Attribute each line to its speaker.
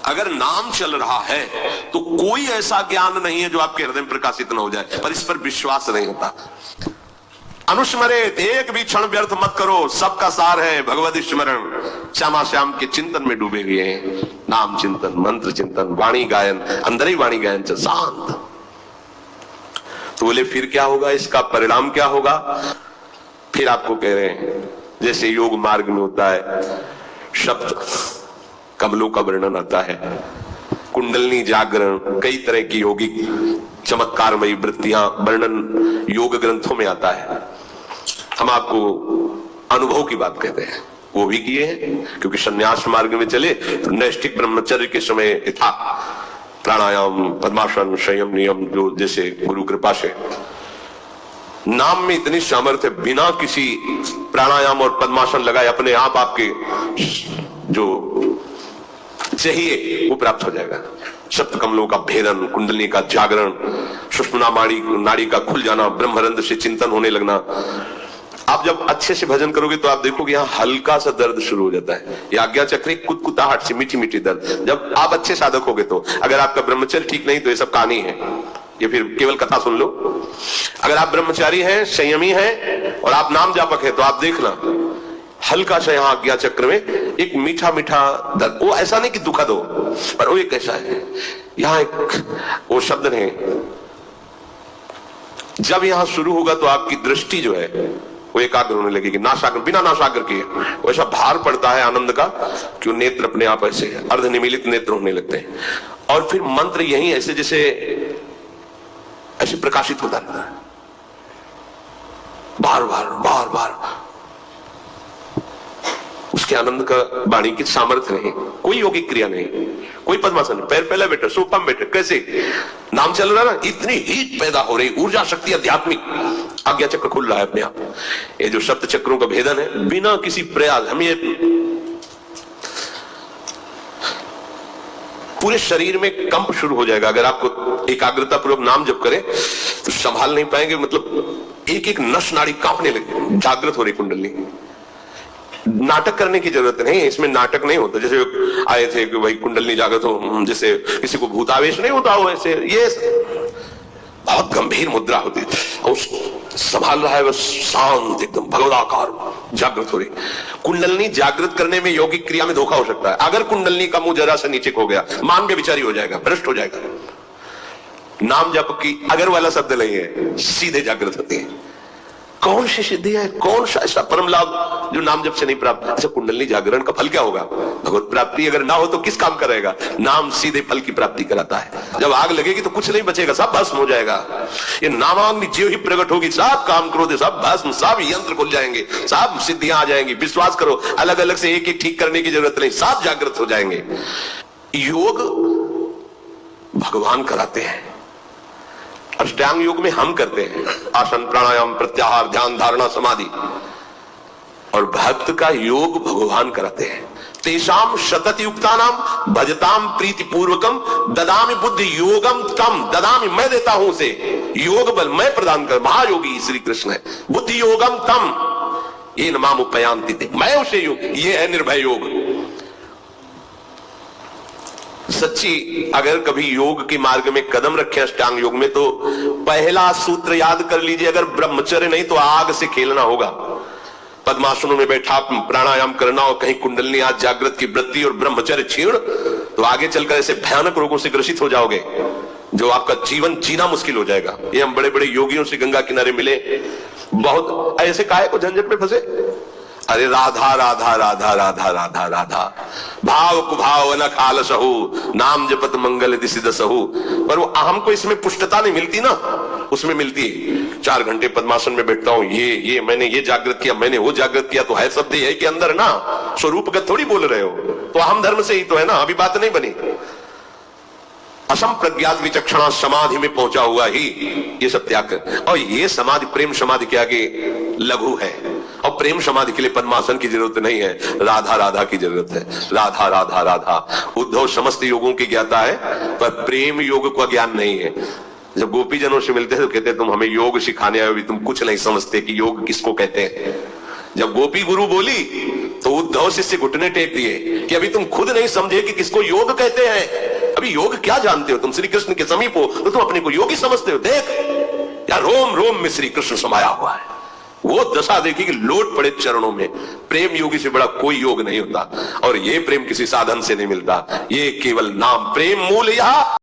Speaker 1: अगर नाम चल रहा है तो कोई ऐसा ज्ञान नहीं है जो आपके हृदय में प्रकाशित न हो जाए, पर इस पर विश्वास नहीं होता। अनुस्मरित, एक भी क्षण व्यर्थ मत करो, सबका सार है भगवत स्मरण। श्यामा श्याम के चिंतन में डूबे हुए हैं, नाम चिंतन, मंत्र चिंतन, वाणी गायन, अंदर ही वाणी गायन से शांत। तो बोले फिर क्या होगा, इसका परिणाम क्या होगा? फिर आपको कह रहे हैं जैसे योग मार्ग में होता है, शब्द कमलों का वर्णन आता है, कुंडलनी जागरण, कई तरह की योगिक चमत्कारमयी वृत्तियां वर्णन योग ग्रंथों में आता है। हम आपको अनुभव की बात कहते हैं, वो भी किए हैं, क्योंकि संन्यास मार्ग में चले तो नैष्ठिक ब्रह्मचर्य के समय था प्राणायाम, पद्मासन, संयम, नियम, जो जैसे गुरु कृपा से नाम में इतनी सामर्थ्य, बिना किसी प्राणायाम और पद्मासन लगाए अपने आप आपके जो चाहिए वो प्राप्त हो जाएगा। सप्त कमलों का भेदन, कुंडली का जागरण, सुषुम्ना नाड़ी का खुल जाना, ब्रह्मरंध्र से चिंतन होने लगना। आप जब अच्छे से भजन करोगे तो आप देखोगे यहाँ हल्का सा दर्द शुरू हो जाता है, ये आज्ञा चक्री कुतकुताहट से मीठी मीठी दर्द। जब आप अच्छे साधक होगे तो, अगर आपका ब्रह्मचर्य ठीक नहीं तो ये सब कहानी है, ये फिर केवल कथा सुन लो। अगर आप ब्रह्मचारी हैं, संयमी हैं और आप नाम जापक है तो आप देखना हल्का सा यहाँ आज्ञा चक्र में एक मीठा मीठा दर्द। वो ऐसा नहीं कि दुखद हो, पर वो एक ऐसा है, यहाँ एक वो शब्द है, जब यहाँ शुरू होगा तो आपकी दृष्टि जो है वो एकाग्र होने लगेगी, नाशाग्र, बिना नाशाग्र किए वो ऐसा भार पड़ता है आनंद का कि नेत्र अपने आप ऐसे अर्धनिमीलित नेत्र होने लगते हैं। और फिर मंत्र यही ऐसे जैसे ऐसे प्रकाशित होता रहता है, बार बार बार बार। उसके आनंद का वाणी की सामर्थ्य नहीं, कोई योगिक क्रिया नहीं, कोई पद्मासन नहीं, पैर पहले बैठे, सोफा में बैठे, कैसे नाम चल रहा ना, इतनी हीट पैदा हो रही, ऊर्जा शक्ति आध्यात्मिक, आज्ञा चक्र खुल रहा है अपने आप। ये जो सप्त चक्रों का भेदन है, बिना किसी प्रयास, हम ये पूरे शरीर में कंप शुरू हो जाएगा। अगर आपको एकाग्रता पूर्वक नाम जप करें तो संभाल नहीं पाएंगे, मतलब एक एक नस नाड़ी कांपने लगे, जागृत हो रही कुंडली। नाटक करने की जरूरत नहीं है, इसमें नाटक नहीं होता। जैसे आए थे कि भाई कुंडली जागृत हो, जैसे किसी को भूतावेश नहीं होता हो, ऐसे ये बहुत गंभीर मुद्रा होती है, संभाल रहा है बस शांत एकदम भगवदाकार जागृत हो रही। कुंडलनी जागृत करने में यौगिक क्रिया में धोखा हो सकता है। अगर कुंडलनी का मुंह जरा सा नीचे हो गया, मान के विचारी हो जाएगा, भ्रष्ट हो जाएगा। नाम जप की अगर वाला शब्द नहीं है, सीधे जागृत होती है। कौन सी सिद्धि है, कौन सा ऐसा परम लाभ जो नाम जप से नहीं प्राप्त? अच्छा, कुंडली जागरण का फल क्या होगा? भगवत प्राप्ति अगर ना हो तो किस काम करेगा? नाम सीधे फल की प्राप्ति कराता है। जब आग लगेगी तो कुछ नहीं बचेगा, सब भस्म हो जाएगा। ये नामाग्नि जीव ही प्रकट होगी, सब काम क्रोध सब भस्म, सब यंत्र खुल जाएंगे, सब सिद्धियां आ जाएंगी। विश्वास करो, अलग अलग से एक एक ठीक करने की जरूरत नहीं, सब जागृत हो जाएंगे। योग भगवान कराते हैं, अष्टांग योग में हम करते हैं, आसन, प्राणायाम, प्रत्याहार, ध्यान, धारणा, समाधि। और भक्त का योग भगवान कराते हैं। तेषाम शतत युक्तानाम भजताम प्रीति पूर्वकम ददामि बुद्धि योगम तम, ददामि मैं देता हूं उसे योग बल, मैं प्रदान कर। महायोगी श्री कृष्ण है। बुद्धि योगम तम ये नमाम उपयांति, मैं उसे योग, ये है निर्भय योग। सच्ची अगर कभी योग के मार्ग में कदम रखे अष्टांग योग में, तो पहला सूत्र याद कर लीजिए, अगर ब्रह्मचर्य नहीं तो आग से खेलना होगा। पद्मासनों में बैठा प्राणायाम करना और कहीं कुंडलनी आज जागृत की वृत्ति और ब्रह्मचर्य छीण, तो आगे चलकर ऐसे भयानक रोगों से ग्रसित हो जाओगे जो आपका जीवन जीना मुश्किल हो जाएगा। ये हम बड़े बड़े योगियों से गंगा किनारे मिले, बहुत ऐसे काहे को झंझट में फंसे। अरे राधा राधा राधा राधा राधा राधा, भाव कुभाव न खाल सहु, नाम जपत मंगल दिशि दसहु। पर वो अहम को इसमें पुष्टता नहीं मिलती ना, उसमें मिलती है 4 घंटे पद्मासन में बैठता हूं, ये मैंने ये जागृत किया, मैंने वो जागृत किया, तो है शब्द है के अंदर ना, स्वरूप का थोड़ी बोल रहे हो, तो अहम धर्म से ही तो है ना, अभी बात नहीं बनी। असम प्रज्ञात विचक्षणा समाधि में पहुंचा हुआ ही ये सब त्याग कर। और ये समाधि प्रेम समाधि के आगे लघु है, और प्रेम समाधि के लिए पद्मासन की जरूरत नहीं है, राधा राधा की जरूरत है। राधा राधा राधा। उद्धव समस्त योगों की ज्ञाता है, पर प्रेम योग का ज्ञान नहीं है। जब गोपी जनों से मिलते हैं तो कहते हैं तुम हमें योग सिखाने आए हो, तुम कुछ नहीं समझते कि योग किसको कहते हैं। जब गोपी गुरु बोली तो उद्धव शिष्य घुटने टेक दिए कि अभी तुम खुद नहीं समझे कि किसको योग कहते हैं, अभी योग क्या जानते हो, तुम श्री कृष्ण के समीप हो तो तुम अपने को योगी समझते हो। देख या रोम रोम में श्री कृष्ण समाया हुआ है। वो दशा देखी कि लोट पड़े चरणों में। प्रेम योगी से बड़ा कोई योग नहीं होता, और ये प्रेम किसी साधन से नहीं मिलता, ये केवल नाम प्रेम मूल यह